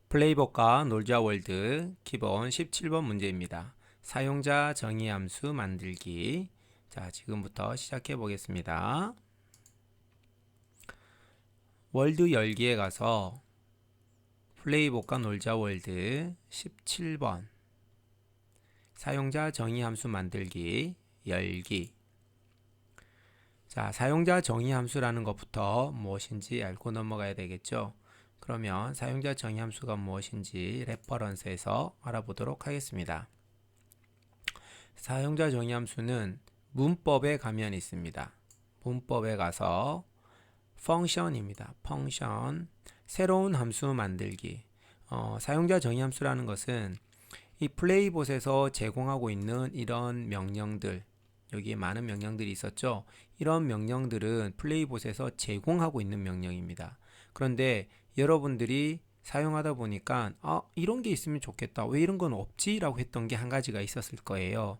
플레이복과 놀자 월드 기본 17번 문제입니다. 사용자 정의 함수 만들기. 자, 지금부터 시작해 보겠습니다. 월드 열기에 가서 플레이복과 놀자 월드 17번 사용자 정의 함수 만들기 열기. 자, 사용자 정의 함수라는 것부터 무엇인지 알고 넘어가야 되겠죠. 그러면 사용자 정의 함수가 무엇인지 레퍼런스에서 알아보도록 하겠습니다. 사용자 정의 함수는 문법에 가면 있습니다. 문법에 가서 펑션입니다. 펑션, 새로운 함수 만들기. 사용자 정의 함수라는 것은 이 플레이봇에서 제공하고 있는 이런 명령들, 여기에 많은 명령들이 있었죠. 이런 명령들은 플레이봇에서 제공하고 있는 명령입니다. 그런데 여러분들이 사용하다 보니까 이런 게 있으면 좋겠다. 왜 이런 건 없지? 라고 했던 게 한 가지가 있었을 거예요.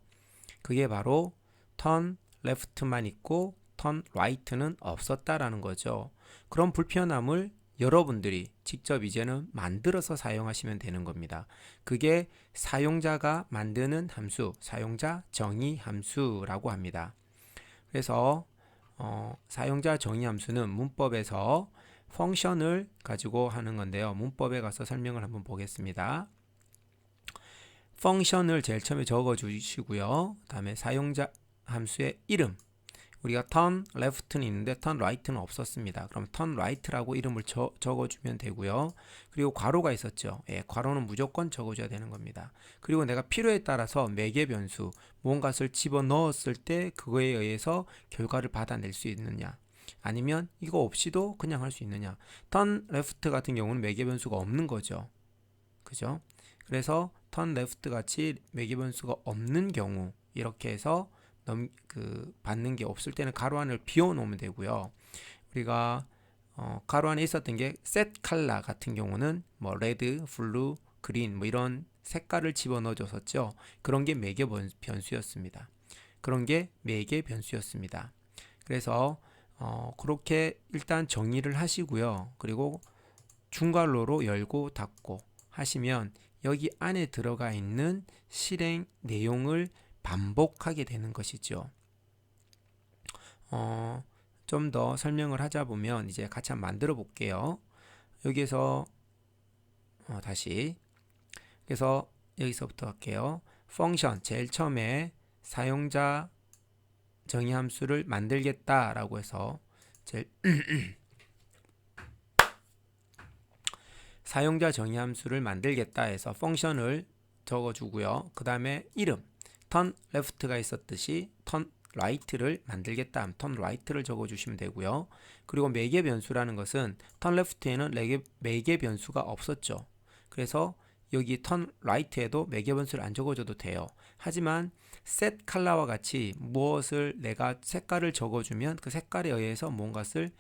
그게 바로 turn left만 있고 turn right는 없었다라는 거죠. 그런 불편함을 여러분들이 직접 이제는 만들어서 사용하시면 되는 겁니다. 그게 사용자가 만드는 함수, 사용자 정의 함수라고 합니다. 그래서 사용자 정의 함수는 문법에서 펑션을 가지고 하는 건데요. 문법에 가서 설명을 한번 보겠습니다. 펑션을 제일 처음에 적어 주시고요. 그 다음에 사용자 함수의 이름, 우리가 turn left는 있는데 turn right는 없었습니다. 그럼 turn right라고 이름을 적어주면 되고요. 그리고 괄호가 있었죠. 괄호는 무조건 적어줘야 되는 겁니다. 그리고 내가 필요에 따라서 매개 변수, 무언가를 집어넣었을 때 그거에 의해서 결과를 받아낼 수 있느냐, 아니면 이거 없이도 그냥 할 수 있느냐. turn left 같은 경우는 매개 변수가 없는 거죠. 그죠? 그래서 turn left 같이 매개 변수가 없는 경우, 이렇게 해서 받는 게 없을 때는 가로 안을 비워 놓으면 되고요. 우리가 가로 안에 있었던 게 set color 같은 경우는 뭐 레드, 블루, 그린 뭐 이런 색깔을 집어넣어 줬었죠. 그런 게 매개 변수였습니다. 그런 게 매개 변수였습니다. 그래서 그렇게 일단 정의를 하시고요. 그리고 중괄호로 열고 닫고 하시면 여기 안에 들어가 있는 실행 내용을 반복하게 되는 것이죠. 좀 더 설명을 하자 보면 이제 같이 한번 만들어 볼게요. 여기에서 다시, 그래서 여기서부터 할게요. 펑션 제일 처음에 사용자 정의 함수를 만들겠다라고 해서 제일 사용자 정의 함수를 만들겠다 해서 펑션을 적어주고요. 그 다음에 이름, turn left가 있었듯이 turn right를 만들겠다 하면 turn right를 적어주시면 되고요. 그리고 매개 변수라는 것은 turn left에는 매개 변수가 없었죠. 그래서 여기 turn right에도 매개 변수를 안 적어줘도 돼요. 하지만 set color와 같이 무엇을 내가 색깔을 적어주면 그 색깔에 의해서 뭔가를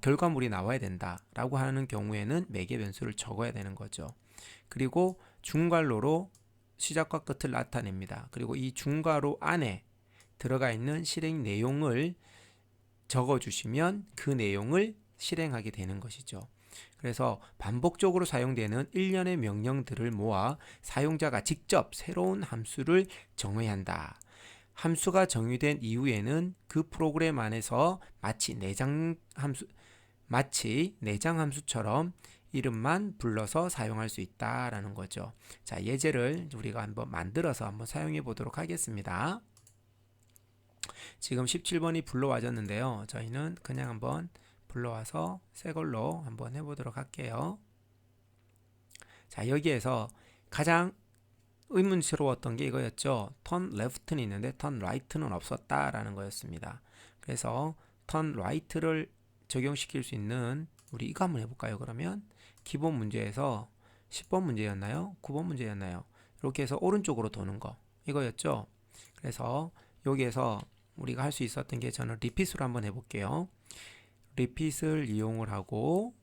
결과물이 나와야 된다라고 하는 경우에는 매개 변수를 적어야 되는 거죠. 그리고 중괄호로 시작과 끝을 나타냅니다. 그리고 이 중괄호 안에 들어가 있는 실행 내용을 적어주시면 그 내용을 실행하게 되는 것이죠. 그래서 반복적으로 사용되는 일련의 명령들을 모아 사용자가 직접 새로운 함수를 정의해야 한다. 함수가 정의된 이후에는 그 프로그램 안에서 마치 내장 함수처럼 이름만 불러서 사용할 수 있다라는 거죠. 자, 예제를 우리가 한번 만들어서 한번 사용해 보도록 하겠습니다. 지금 17번이 불러와졌는데요. 저희는 그냥 한번 불러와서 새 걸로 한번 해보도록 할게요. 자, 여기에서 가장 의문스러웠던 게 이거였죠. turn left는 있는데 turn right는 없었다라는 거였습니다. 그래서 turn right를 적용시킬 수 있는, 우리 이거 한번 해볼까요? 그러면 기본 문제에서 10번 문제였나요? 9번 문제였나요? 이렇게 해서 오른쪽으로 도는 거, 이거였죠. 그래서 여기에서 우리가 할 수 있었던 게, 저는 리핏으로 한번 해볼게요. 리핏을 이용을 하고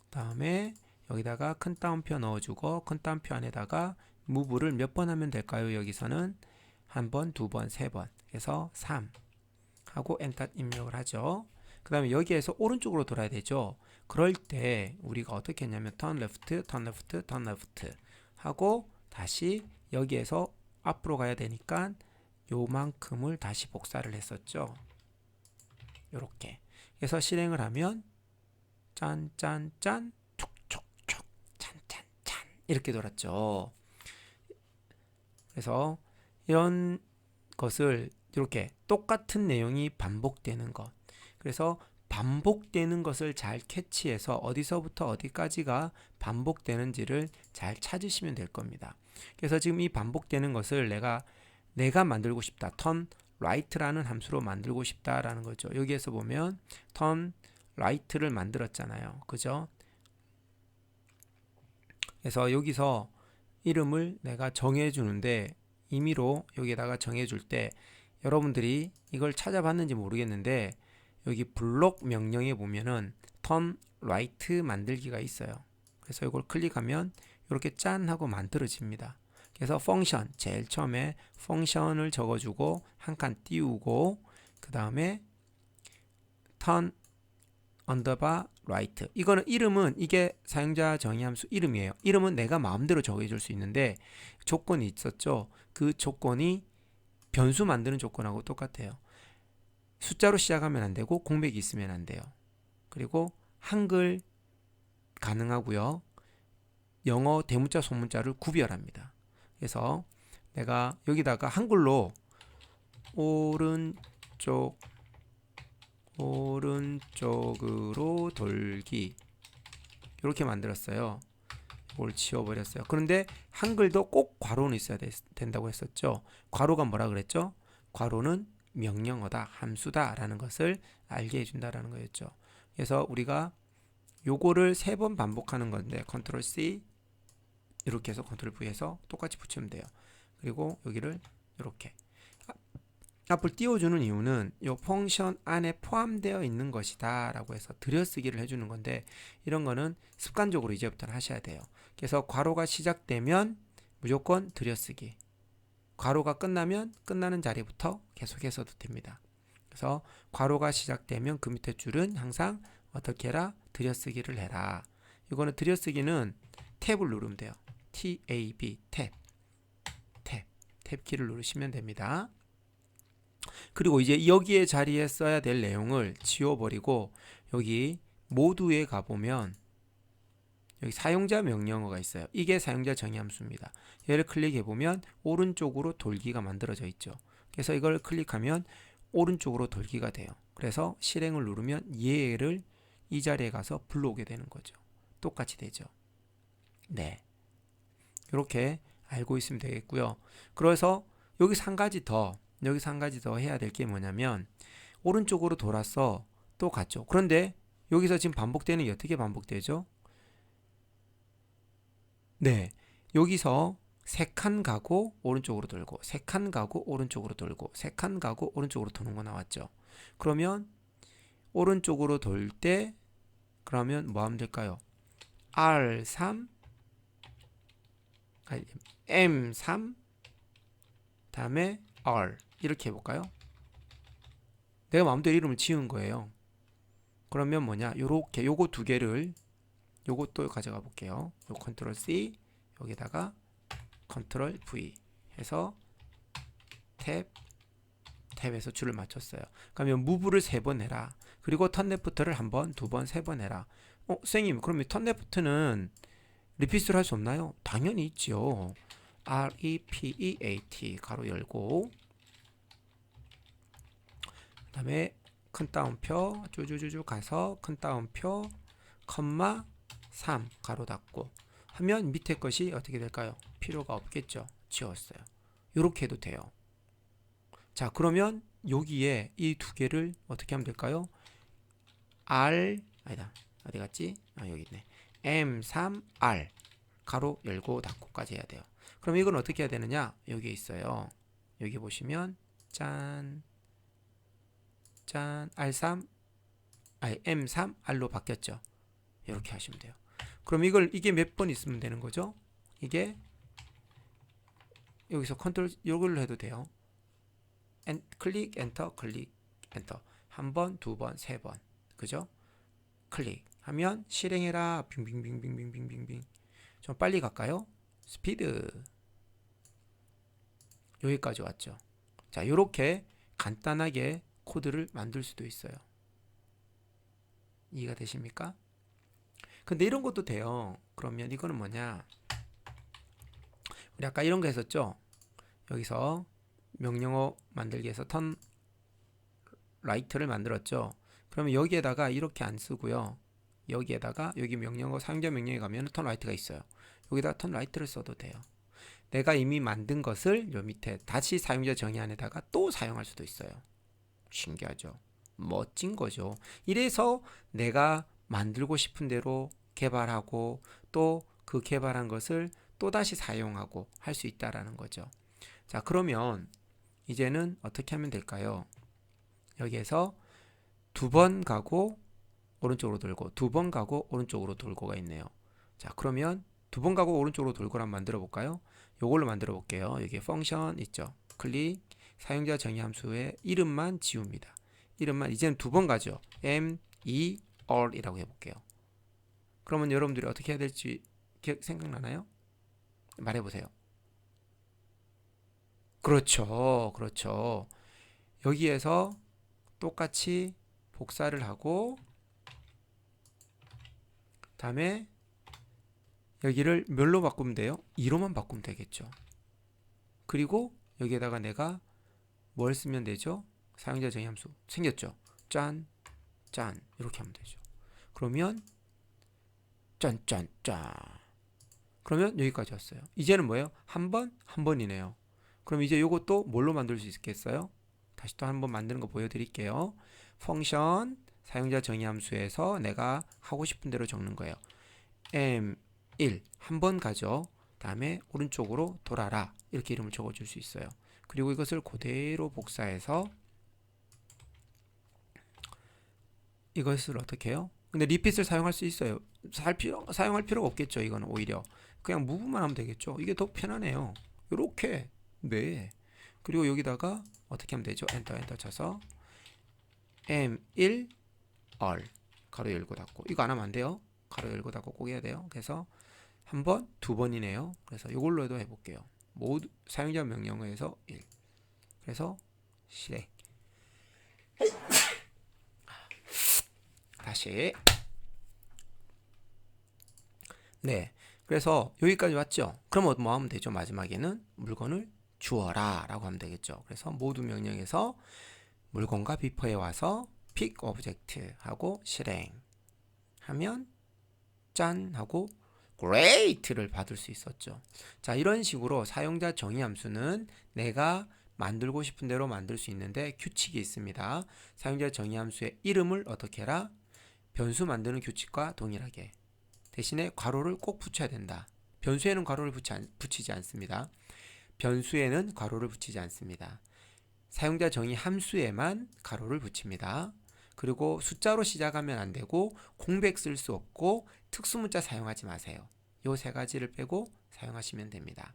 다음에 여기다가 큰 따옴표 넣어주고 큰 따옴표 안에다가 무브를 몇 번 하면 될까요? 여기서는 한 번, 두 번, 세 번 해서 3 하고 엔터 입력을 하죠. 그 다음에 여기에서 오른쪽으로 돌아야 되죠. 그럴 때 우리가 어떻게 했냐면 turn left, turn left, turn left 하고 다시 여기에서 앞으로 가야 되니까 요만큼을 다시 복사를 했었죠. 요렇게. 그래서 실행을 하면 짠짠짠 촉촉촉 찬찬찬 이렇게 돌았죠. 그래서 이런 것을 이렇게 똑같은 내용이 반복되는 것. 그래서 반복되는 것을 잘 캐치해서 어디서부터 어디까지가 반복되는지를 잘 찾으시면 될 겁니다. 그래서 지금 이 반복되는 것을 내가 만들고 싶다. turn right라는 함수로 만들고 싶다라는 거죠. 여기에서 보면 turn right를 만들었잖아요. 그죠? 그래서 여기서 이름을 내가 정해 주는데 임의로 여기에다가 정해 줄 때 여러분들이 이걸 찾아봤는지 모르겠는데 여기 블록 명령에 보면은 turn right 만들기가 있어요. 그래서 이걸 클릭하면 이렇게 짠 하고 만들어집니다. 그래서 펑션 제일 처음에 펑션을 적어주고 한 칸 띄우고 그 다음에 turn underbar right. 이거는 이름은 이게 사용자 정의함수 이름이에요. 이름은 내가 마음대로 정해줄 수 있는데 조건이 있었죠. 그 조건이 변수 만드는 조건하고 똑같아요. 숫자로 시작하면 안 되고 공백이 있으면 안 돼요. 그리고 한글 가능하고요. 영어 대문자 소문자를 구별합니다. 그래서 내가 여기다가 한글로 오른쪽으로 돌기 이렇게 만들었어요. 이걸 지워버렸어요. 그런데 한글도 꼭 괄호는 있어야 된다고 했었죠. 괄호가 뭐라 그랬죠? 괄호는 명령어다, 함수다 라는 것을 알게 해준다라는 거였죠. 그래서 우리가 요거를 3번 반복하는 건데 컨트롤 C 이렇게 해서 컨트롤 V 해서 똑같이 붙이면 돼요. 그리고 여기를 이렇게 앞을 띄워주는 이유는 이 펑션 안에 포함되어 있는 것이다 라고 해서 들여쓰기를 해주는 건데 이런 거는 습관적으로 이제부터는 하셔야 돼요. 그래서 괄호가 시작되면 무조건 들여쓰기, 괄호가 끝나면 끝나는 자리부터 계속해서도 됩니다. 그래서 괄호가 시작되면 그 밑에 줄은 항상 어떻게 해라? 들여쓰기를 해라. 이거는 들여쓰기는 탭을 누르면 돼요. T-A-B, 탭 키를 누르시면 됩니다. 그리고 이제 여기에 자리에 써야 될 내용을 지워버리고 여기 모두에 가보면 여기 사용자 명령어가 있어요. 이게 사용자 정의함수입니다. 얘를 클릭해보면 오른쪽으로 돌기가 만들어져 있죠. 그래서 이걸 클릭하면 오른쪽으로 돌기가 돼요. 그래서 실행을 누르면 얘를 이 자리에 가서 불러오게 되는 거죠. 똑같이 되죠. 네, 이렇게 알고 있으면 되겠고요. 그래서 여기서 한 가지 더 해야 될 게 뭐냐면 오른쪽으로 돌아서 또 갔죠. 그런데 여기서 지금 반복되는 게 어떻게 반복되죠? 네, 여기서 3칸 가고 오른쪽으로 돌고 3칸 가고 오른쪽으로 돌고 3칸 가고 오른쪽으로 도는 거 나왔죠. 그러면 오른쪽으로 돌 때 그러면 뭐 하면 될까요? R3 아니, M3 다음에 R 이렇게 해볼까요? 내가 마음대로 이름을 지은 거예요. 그러면 뭐냐? 요렇게 요거 두 개를 요것도 가져가 볼게요. 요 컨트롤 C 여기다가 컨트롤 V 해서 탭에서 줄을 맞췄어요. 그러면 무브를 3번 해라. 그리고 턴 레프트를 1번, 2번, 3번 해라. 선생님 그러면 턴 레프트는 리피트를 할 수 없나요? 당연히 있죠. REPEAT 가로 열고 그 다음에 큰 따옴표 쭈쭈쭈쭈 가서 큰 따옴표 컴마 3 가로 닫고 하면 밑에 것이 어떻게 될까요? 필요가 없겠죠. 지웠어요. 이렇게 해도 돼요. 자, 그러면 여기에 이 두 개를 어떻게 하면 될까요? 아니다. 어디 갔지? 여기 있네. M3R 가로 열고 닫고까지 해야 돼요. 그럼 이건 어떻게 해야 되느냐? 여기에 있어요. 여기 보시면 짠 M3R로 바뀌었죠. 이렇게 하시면 돼요. 그럼 이게 몇 번 있으면 되는 거죠? 이게 여기서 컨트롤 이걸로 해도 돼요. 클릭 엔터 클릭 엔터 한 번, 두 번, 세 번 그죠? 클릭하면 실행해라. 빙빙빙빙빙빙빙빙. 좀 빨리 갈까요? 스피드. 여기까지 왔죠. 자, 이렇게 간단하게 코드를 만들 수도 있어요. 이해가 되십니까? 근데 이런 것도 돼요. 그러면 이거는 뭐냐? 우리 아까 이런 거 했었죠? 여기서 명령어 만들기에서 턴 라이트를 만들었죠. 그러면 여기에다가 이렇게 안 쓰고요. 여기에다가 여기 명령어 사용자 명령에 가면 턴 라이트가 있어요. 여기다가 턴 라이트를 써도 돼요. 내가 이미 만든 것을 요 밑에 다시 사용자 정의 안에다가 또 사용할 수도 있어요. 신기하죠? 멋진 거죠. 이래서 내가 만들고 싶은 대로 개발하고 또 그 개발한 것을 또 다시 사용하고 할 수 있다라는 거죠. 자, 그러면 이제는 어떻게 하면 될까요? 여기에서 두 번 가고 오른쪽으로 돌고 두 번 가고 오른쪽으로 돌고가 있네요. 자, 그러면 두 번 가고 오른쪽으로 돌고를 한번 만들어 볼까요? 요걸로 만들어 볼게요. 여기 펑션 있죠. 클릭, 사용자 정의 함수의 이름만 지웁니다. 이름만 이제는 두 번 가죠. all 이라고 해볼게요. 그러면 여러분들이 어떻게 해야 될지 생각나나요? 말해보세요. 그렇죠. 그렇죠. 여기에서 똑같이 복사를 하고 다음에 여기를 뭘로 바꾸면 돼요? 2로만 바꾸면 되겠죠. 그리고 여기에다가 내가 뭘 쓰면 되죠? 사용자 정의 함수 생겼죠. 짠, 짠 이렇게 하면 되죠. 그러면 짠, 짠, 짠. 그러면 여기까지 왔어요. 이제는 뭐예요? 한 번, 한 번이네요. 그럼 이제 이것도 뭘로 만들 수 있겠어요? 다시 또 한번 만드는 거 보여드릴게요. 펑션 사용자 정의 함수에서 내가 하고 싶은 대로 적는 거예요. m1 한 번 가죠. 다음에 오른쪽으로 돌아라 이렇게 이름을 적어줄 수 있어요. 그리고 이것을 그대로 복사해서 이것을 어떻게 해요? 근데 리핏을 사용할 수 있어요. 사용할 필요가 없겠죠. 이거는 오히려 그냥 무브만 하면 되겠죠. 이게 더 편하네요. 이렇게 네. 그리고 여기다가 어떻게 하면 되죠? 엔터 쳐서 m1 all 가로 열고 닫고 이거 안 하면 안 돼요. 가로 열고 닫고 꼭 해야 돼요. 그래서 한 번, 두 번이네요. 그래서 이걸로 해도 해볼게요. 모두 사용자 명령어에서 1. 그래서 실행. 다시. 네. 그래서 여기까지 왔죠. 그럼 뭐 하면 되죠? 마지막에는 물건을 주어라 라고 하면 되겠죠. 그래서 모두 명령에서 물건과 비퍼에 와서 pick object 하고 실행 하면 짠 하고 great를 받을 수 있었죠. 자, 이런 식으로 사용자 정의 함수는 내가 만들고 싶은 대로 만들 수 있는데 규칙이 있습니다. 사용자 정의 함수의 이름을 어떻게 해라? 변수 만드는 규칙과 동일하게 대신에 괄호를 꼭 붙여야 된다. 변수에는 괄호를 붙이지 않습니다. 변수에는 괄호를 붙이지 않습니다. 사용자 정의 함수에만 괄호를 붙입니다. 그리고 숫자로 시작하면 안 되고 공백 쓸 수 없고 특수문자 사용하지 마세요. 요 세 가지를 빼고 사용하시면 됩니다.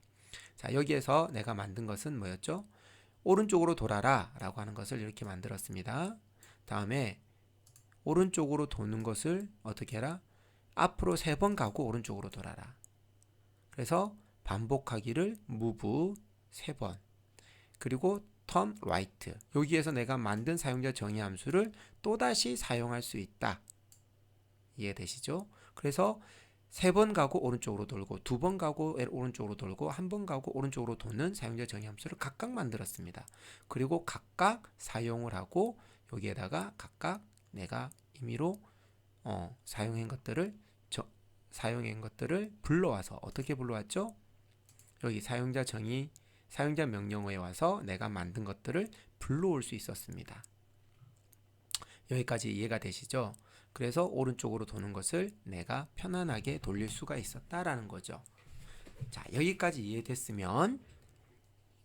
자, 여기에서 내가 만든 것은 뭐였죠? 오른쪽으로 돌아라 라고 하는 것을 이렇게 만들었습니다. 다음에 오른쪽으로 도는 것을 어떻게 해라? 앞으로 3번 가고 오른쪽으로 돌아라. 그래서 반복하기를 move 3번. 그리고 turn right. 여기에서 내가 만든 사용자 정의 함수를 또다시 사용할 수 있다. 이해되시죠? 그래서 3번 가고 오른쪽으로 돌고 2번 가고 오른쪽으로 돌고 1번 가고 오른쪽으로 도는 사용자 정의 함수를 각각 만들었습니다. 그리고 각각 사용을 하고 여기에다가 각각 내가 임의로 사용한 것들을 불러와서 어떻게 불러왔죠? 여기 사용자 정의 사용자 명령어에 와서 내가 만든 것들을 불러올 수 있었습니다. 여기까지 이해가 되시죠? 그래서 오른쪽으로 도는 것을 내가 편안하게 돌릴 수가 있었다라는 거죠. 자, 여기까지 이해됐으면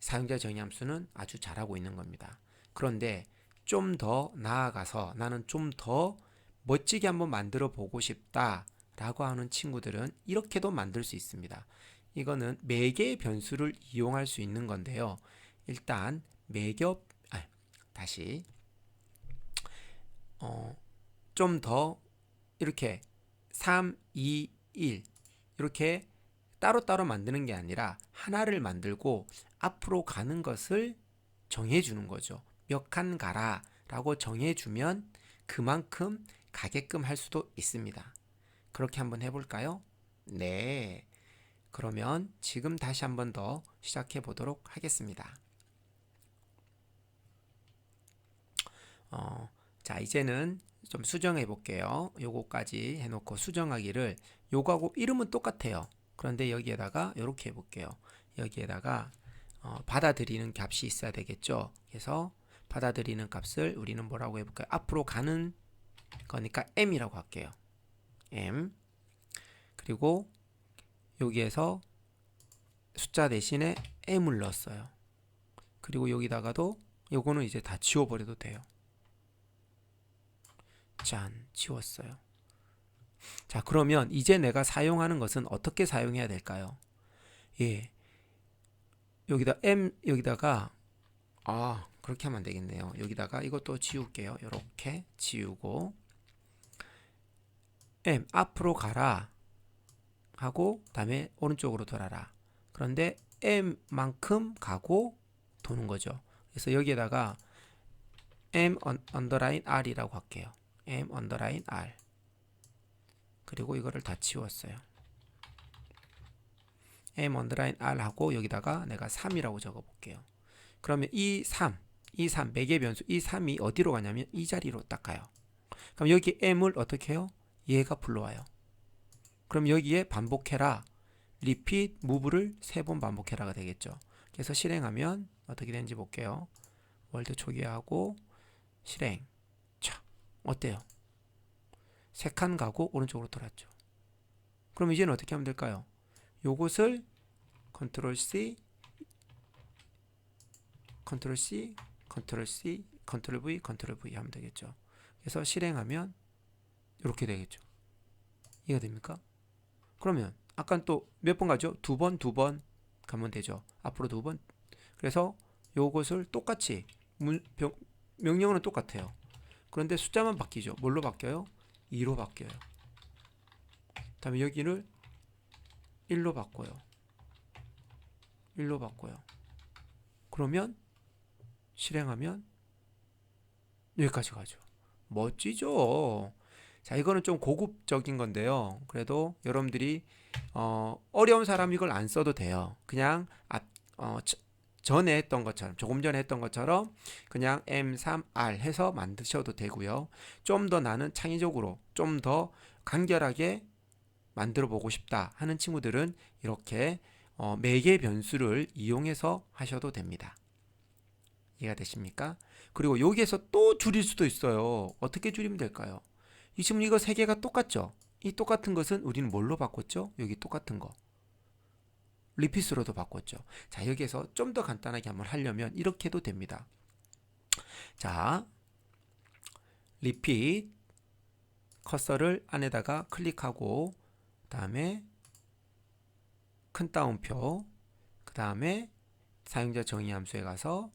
사용자 정의 함수는 아주 잘하고 있는 겁니다. 그런데 좀 더 나아가서 나는 좀 더 멋지게 한번 만들어 보고 싶다 라고 하는 친구들은 이렇게도 만들 수 있습니다. 이거는 매개의 변수를 이용할 수 있는 건데요. 일단 다시 좀 더 이렇게 3, 2, 1 이렇게 따로따로 만드는 게 아니라 하나를 만들고 앞으로 가는 것을 정해주는 거죠. 몇 칸 가라 라고 정해주면 그만큼 가게끔 할 수도 있습니다. 그렇게 한번 해볼까요? 네. 그러면 지금 다시 한번 더 시작해 보도록 하겠습니다. 자, 이제는 좀 수정해 볼게요. 요거까지 해놓고 수정하기를 요거하고 이름은 똑같아요. 그런데 여기에다가 이렇게 해볼게요. 여기에다가 받아들이는 값이 있어야 되겠죠. 그래서 받아들이는 값을 우리는 뭐라고 해볼까요? 앞으로 가는 거니까 m이라고 할게요. m. 그리고 여기에서 숫자 대신에 m을 넣었어요. 그리고 여기다가도 요거는 이제 다 지워버려도 돼요. 짠, 지웠어요. 자, 그러면 이제 내가 사용하는 것은 어떻게 사용해야 될까요? 예, 여기다가 그렇게 하면 되겠네요. 여기다가 이것도 지울게요. 이렇게 지우고 m 앞으로 가라 하고 다음에 오른쪽으로 돌아라. 그런데 m만큼 가고 도는 거죠. 그래서 여기에다가 m 언더라인 r이라고 할게요. m 언더라인 r. 그리고 이거를 다 지웠어요. m 언더라인 r 하고 여기다가 내가 3이라고 적어 볼게요. 그러면 이 3 매개 변수 이 3이 어디로 가냐면 이 자리로 딱 가요. 그럼 여기 m을 어떻게 해요? 얘가 불러와요. 그럼 여기에 반복해라 repeat move를 3번 반복해라가 되겠죠. 그래서 실행하면 어떻게 되는지 볼게요. 월드 초기화하고 실행. 자, 어때요? 3칸 가고 오른쪽으로 돌았죠. 그럼 이제는 어떻게 하면 될까요? 요것을 컨트롤 C, 컨트롤 C, 컨트롤 C, 컨트롤 V, 컨트롤 V 하면 되겠죠. 그래서 실행하면 이렇게 되겠죠. 이해가 됩니까? 그러면 아까 또 몇 번 가죠? 두 번 가면 되죠. 앞으로 2번. 그래서 요것을 똑같이 명령어는 똑같아요. 그런데 숫자만 바뀌죠. 뭘로 바뀌어요? 2로 바뀌어요. 다음에 여기를 1로 바꿔요. 1로 바꿔요. 그러면 실행하면 여기까지 가죠. 멋지죠? 자, 이거는 좀 고급적인 건데요. 그래도 여러분들이 어려운 사람 이걸 안 써도 돼요. 그냥 전에 했던 것처럼 조금 전에 했던 것처럼 그냥 M3R 해서 만드셔도 되고요. 좀 더 나는 창의적으로 좀 더 간결하게 만들어 보고 싶다 하는 친구들은 이렇게 매개 변수를 이용해서 하셔도 됩니다. 이해가 되십니까? 그리고 여기에서 또 줄일 수도 있어요. 어떻게 줄이면 될까요? 지금 이거 3개가 똑같죠? 이 똑같은 것은 우리는 뭘로 바꿨죠? 여기 똑같은 거 리피스로도 바꿨죠. 자, 여기에서 좀 더 간단하게 한번 하려면 이렇게 해도 됩니다. 자, 리핏 커서를 안에다가 클릭하고 다음에 큰 따옴표 그 다음에 사용자 정의 함수에 가서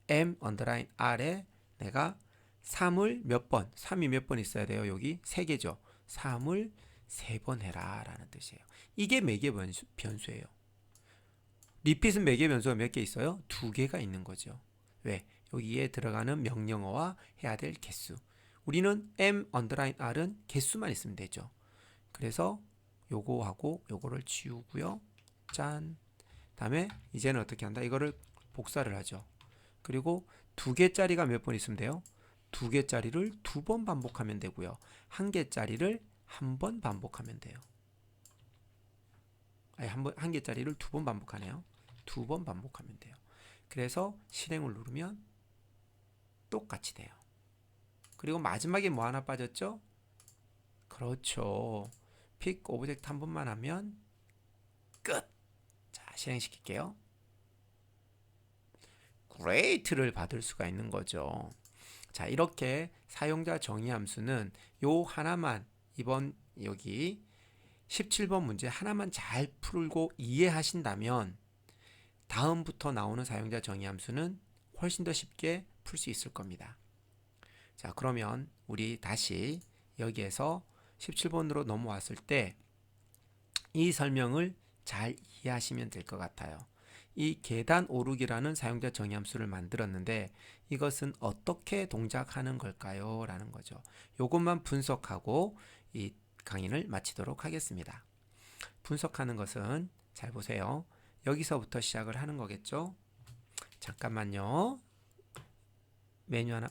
m 언더라인 r에 내가 3을 몇 번, 3이 몇 번 있어야 돼요. 여기 3개죠. 3을 3번 해라 라는 뜻이에요. 이게 매개 변수예요. 리핏은 매개 변수가 몇 개 있어요? 2개가 있는 거죠. 왜? 여기에 들어가는 명령어와 해야 될 개수. 우리는 m 언더라인 r은 개수만 있으면 되죠. 그래서 요거하고 요거를 지우고요. 짠. 다음에 이제는 어떻게 한다? 이거를 복사를 하죠. 그리고 2개짜리가 몇 번 있으면 돼요? 2개짜리를 2번 반복하면 되고요. 1개짜리를 1번 반복하면 돼요. 아니, 1개짜리를 2번 반복하네요. 2번 반복하면 돼요. 그래서 실행을 누르면 똑같이 돼요. 그리고 마지막에 뭐 하나 빠졌죠? 그렇죠. 픽 오브젝트 한 번만 하면 끝! 자, 실행시킬게요. great를 받을 수가 있는 거죠. 자, 이렇게 사용자 정의 함수는 요 하나만 이번 여기 17번 문제 하나만 잘 풀고 이해하신다면 다음부터 나오는 사용자 정의 함수는 훨씬 더 쉽게 풀 수 있을 겁니다. 자, 그러면 우리 다시 여기에서 17번으로 넘어왔을 때 이 설명을 잘 이해하시면 될 것 같아요. 이 계단 오르기라는 사용자 정의 함수를 만들었는데 이것은 어떻게 동작하는 걸까요? 라는 거죠. 이것만 분석하고 이 강의를 마치도록 하겠습니다. 분석하는 것은 잘 보세요. 여기서부터 시작을 하는 거겠죠? 잠깐만요. 메뉴 하나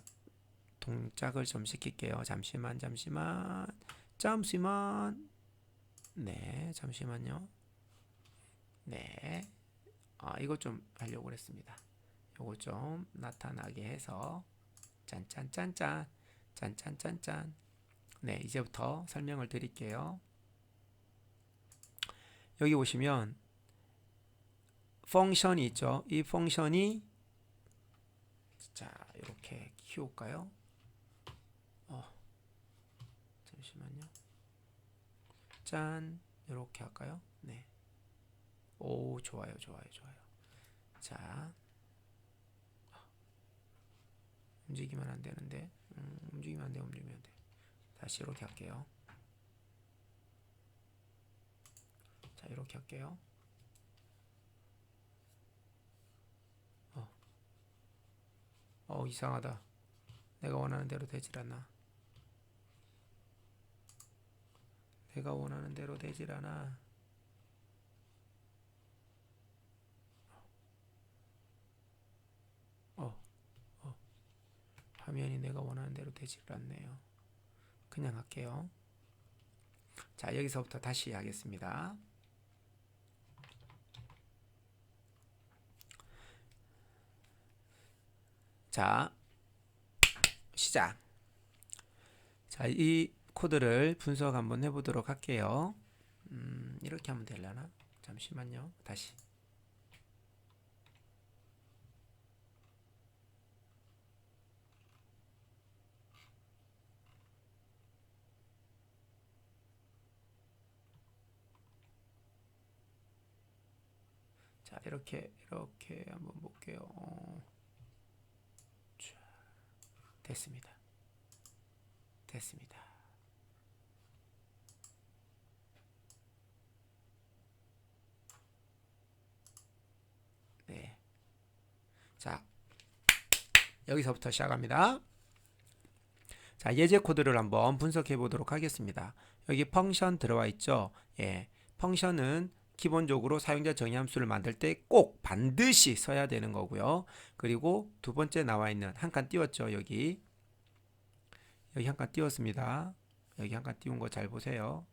동작을 좀 시킬게요. 잠시만. 네, 잠시만요. 네. 이거 좀 하려고 그랬습니다. 요거 좀 나타나게 해서 짠짠짠짠. 네, 이제부터 설명을 드릴게요. 여기 보시면 펑션이 있죠. 이 펑션이 자, 이렇게 키울까요? 잠시만요. 짠, 이렇게 할까요? 네. 오, 좋아요. 자, 움직이면 안 되는데, 움직이면 안 돼. 다시 이렇게 할게요. 자, 이렇게 할게요. 이상하다. 내가 원하는 대로 되질 않아. 화면이 내가 원하는 대로 되질 않네요. 그냥 할게요. 자, 여기서부터 다시 하겠습니다. 자, 시작. 자, 이 코드를 분석 한번 해보도록 할게요. 이렇게 하면 되려나? 잠시만요. 다시. 자, 이렇게 한번 볼게요. 자, 됐습니다. 네. 자, 여기서부터 시작합니다. 자, 예제 코드를 한번 분석해 보도록 하겠습니다. 여기 펑션 들어와 있죠. 예, 펑션은 기본적으로 사용자 정의 함수를 만들 때 꼭 반드시 써야 되는 거고요. 그리고 두 번째 나와 있는 한 칸 띄웠죠. 여기 한 칸 띄웠습니다. 여기 한 칸 띄운 거 잘 보세요.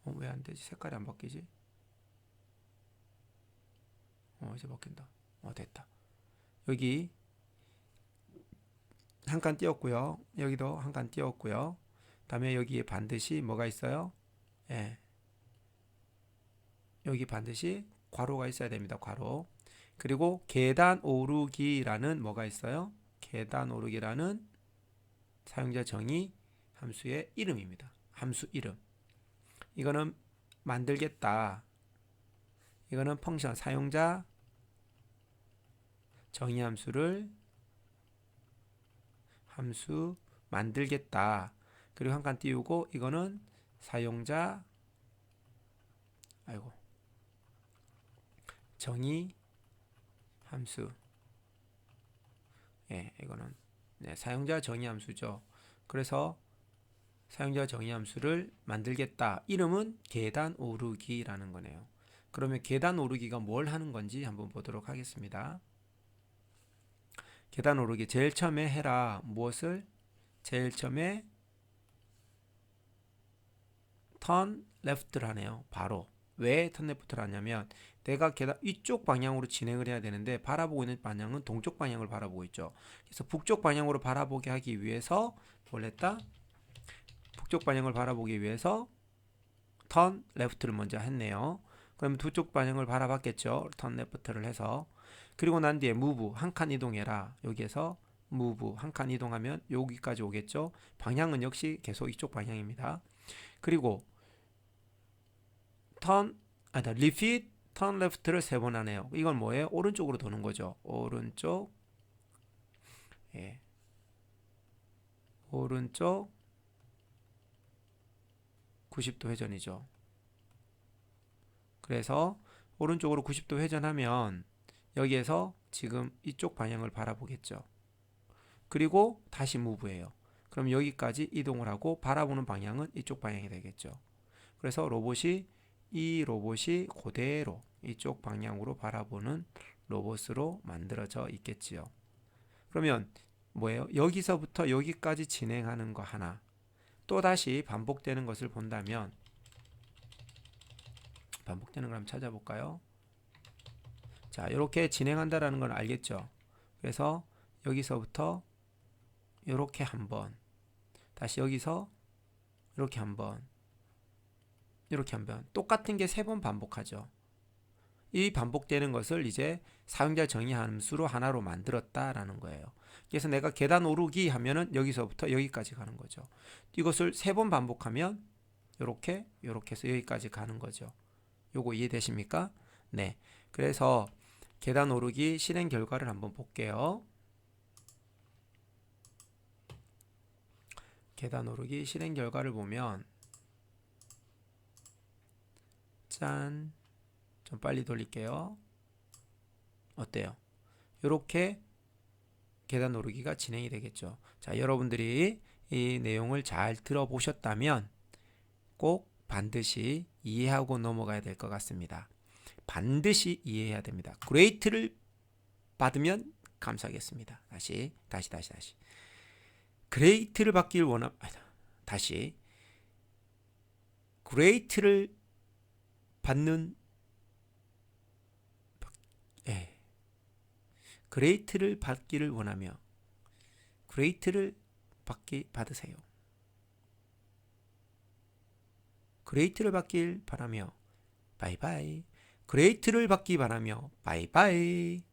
왜 안 되지? 색깔이 안 바뀌지? 이제 바뀐다. 됐다. 여기 한 칸 띄웠고요. 여기도 한 칸 띄웠고요. 다음에 여기에 반드시 뭐가 있어요? 예. 여기 반드시 괄호가 있어야 됩니다. 괄호. 그리고 계단 오르기라는 뭐가 있어요? 계단 오르기라는 사용자 정의 함수의 이름입니다. 함수 이름. 이거는 만들겠다. 이거는 펑션 사용자 정의 함수 만들겠다. 그리고 한 칸 띄우고 이거는 사용자 정의 함수. 예, 이거는 사용자 정의 함수죠. 그래서 사용자 정의 함수를 만들겠다. 이름은 계단 오르기라는 거네요. 그러면 계단 오르기가 뭘 하는 건지 한번 보도록 하겠습니다. 계단 오르기 제일 처음에 해라. 무엇을? 제일 처음에 turn left를 하네요. 바로. 왜 turn left를 하냐면 내가 계단 이쪽 방향으로 진행을 해야 되는데 바라보고 있는 방향은 동쪽 방향을 바라보고 있죠. 그래서 북쪽 방향으로 바라보게 하기 위해서 뭘 했다? 북쪽 방향을 바라보기 위해서 turn left를 먼저 했네요. 그러면 두 쪽 방향을 바라봤겠죠. turn left를 해서. 그리고 난 뒤에 move 한 칸 이동해라. 여기에서 move 한 칸 이동하면 여기까지 오겠죠. 방향은 역시 계속 이쪽 방향입니다. 그리고 repeat turn left를 세 번 하네요. 이건 뭐예요? 오른쪽으로 도는 거죠. 오른쪽 예. 오른쪽 90도 회전이죠. 그래서 오른쪽으로 90도 회전하면 여기에서 지금 이쪽 방향을 바라보겠죠. 그리고 다시 무브해요. 그럼 여기까지 이동을 하고 바라보는 방향은 이쪽 방향이 되겠죠. 그래서 이 로봇이 그대로 이쪽 방향으로 바라보는 로봇으로 만들어져 있겠지요. 그러면 뭐예요? 여기서부터 여기까지 진행하는 거 하나, 또다시 반복되는 것을 본다면, 반복되는 걸 한번 찾아볼까요? 자, 이렇게 진행한다라는 건 알겠죠? 그래서 여기서부터 이렇게 한번, 다시 여기서 이렇게 한번, 이렇게 한번, 똑같은 게 3번 반복하죠. 이 반복되는 것을 이제 사용자 정의 함수로 하나로 만들었다라는 거예요. 그래서 내가 계단 오르기 하면은 여기서부터 여기까지 가는 거죠. 이것을 3번 반복하면 이렇게 해서 여기까지 가는 거죠. 요거 이해되십니까? 네. 그래서 계단 오르기 실행 결과를 한번 볼게요. 계단 오르기 실행 결과를 보면 짠, 좀 빨리 돌릴게요. 어때요? 이렇게 계단 오르기가 진행이 되겠죠. 자, 여러분들이 이 내용을 잘 들어보셨다면 꼭 반드시 이해하고 넘어가야 될 것 같습니다. 반드시 이해해야 됩니다. 그레이트를 받으면 감사하겠습니다. 다시. 그레이트를 받길 다시. 그레이트를 받는 그레이트를 받기를 원하며 그레이트를 받으세요. 그레이트를 받길 바라며 바이바이. 그레이트를 받기 바라며 바이바이.